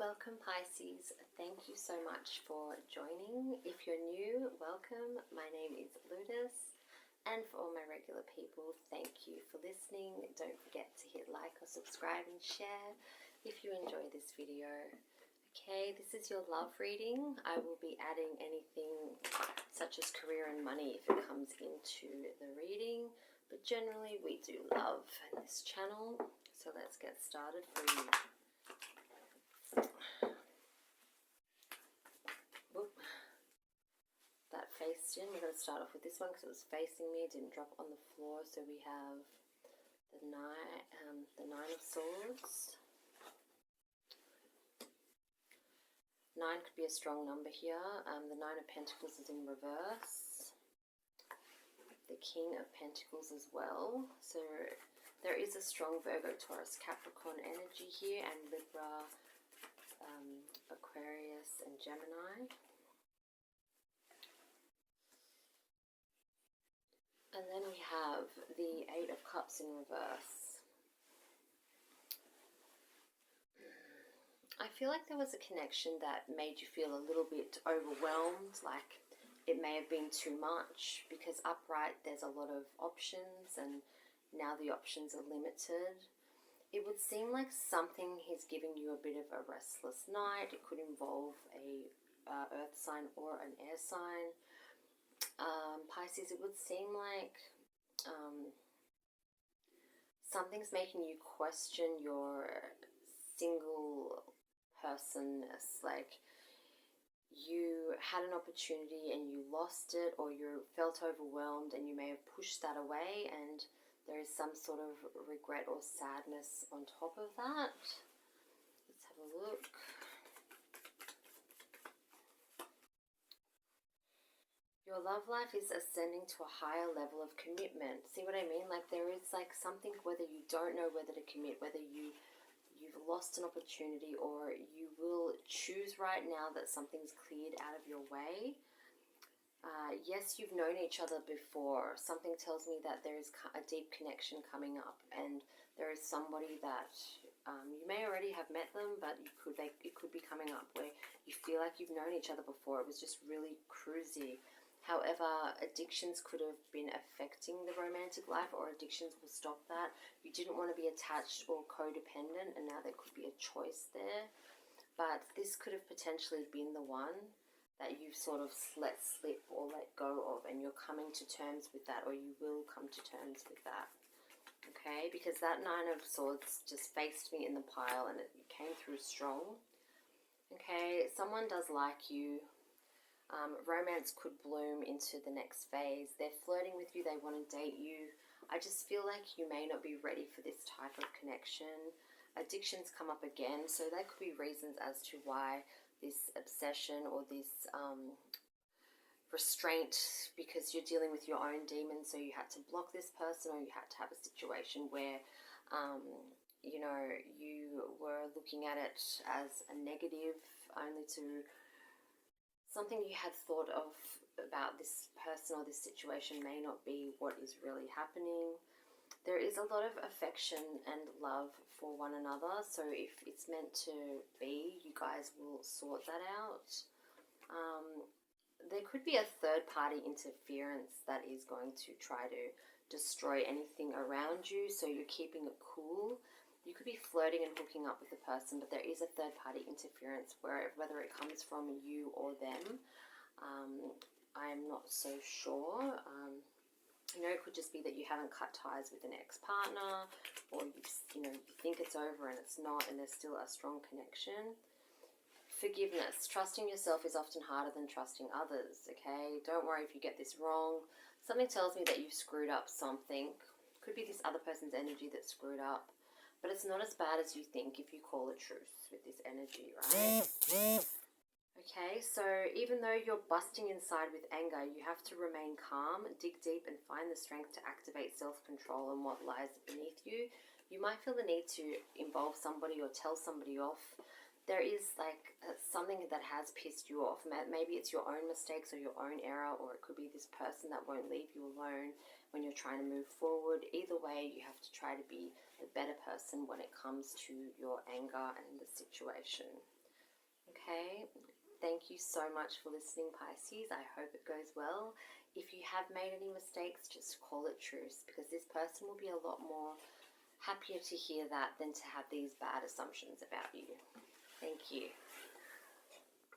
Welcome Pisces, thank you so much for joining. If you're new, welcome. My name is Lotus, and for all my regular people, thank you for listening. Don't forget to hit like or subscribe and share if you enjoy this video. Okay, this is your love reading. I will be adding anything such as career and money if it comes into the reading, but generally we do love in this channel. So let's get started for you. That faced in. We're going to start off with this one because it was facing me. It didn't drop on the floor. So we have the Nine of Swords. 9 could be a strong number here. The Nine of Pentacles is in reverse. The King of Pentacles as well. So there is a strong Virgo, Taurus, Capricorn energy here, and Libra, Aquarius and Gemini. And then we have the Eight of Cups in reverse. I feel like there was a connection that made you feel a little bit overwhelmed, like it may have been too much, because upright there's a lot of options and now the options are limited. It would seem like something is giving you a bit of a restless night. It could involve a earth sign or an air sign. Pisces, it would seem like something's making you question your single personness. Like you had an opportunity and you lost it, or you felt overwhelmed and you may have pushed that away, and there is some sort of regret or sadness on top of that. Let's have a look. Your love life is ascending to a higher level of commitment. See what I mean? Like there is like something, whether you don't know whether to commit, whether you've lost an opportunity, or you will choose right now that something's cleared out of your way. Yes, you've known each other before. Something tells me that there is a deep connection coming up, and there is somebody that you may already have met them, but it could be coming up where you feel like you've known each other before. It was just really cruisy. However, addictions could have been affecting the romantic life, or addictions will stop that. You didn't want to be attached or codependent, and now there could be a choice there. But this could have potentially been the one that you've sort of let slip or let go of, and you're coming to terms with that, or you will come to terms with that. Okay, because that Nine of Swords just faced me in the pile and it came through strong. Okay, someone does like you. Romance could bloom into the next phase. They're flirting with you, they want to date you. I just feel like you may not be ready for this type of connection. Addictions come up again, so there could be reasons as to why this obsession or this restraint, because you're dealing with your own demons, so you had to block this person, or you had to have a situation where you know, you were looking at it as a negative, only to something you had thought of about this person or this situation may not be what is really happening. There is a lot of affection and love for one another, so if it's meant to be, you guys will sort that out. There could be a third-party interference that is going to try to destroy anything around you, so you're keeping it cool. You could be flirting and hooking up with the person, but there is a third-party interference, whether it comes from you or them. I'm not so sure. You know, it could just be that you haven't cut ties with an ex-partner, or you think it's over and it's not, and there's still a strong connection. Forgiveness. Trusting yourself is often harder than trusting others, okay? Don't worry if you get this wrong. Something tells me that you've screwed up something. Could be this other person's energy that screwed up, but it's not as bad as you think if you call a truce with this energy, right? Okay, so even though you're busting inside with anger, you have to remain calm, dig deep, and find the strength to activate self-control and what lies beneath you. You might feel the need to involve somebody or tell somebody off. There is like something that has pissed you off. Maybe it's your own mistakes or your own error, or it could be this person that won't leave you alone when you're trying to move forward. Either way, you have to try to be the better person when it comes to your anger and the situation. Okay, thank you so much for listening, Pisces. I hope it goes well. If you have made any mistakes, just call it truce, because this person will be a lot more happier to hear that than to have these bad assumptions about you. Thank you.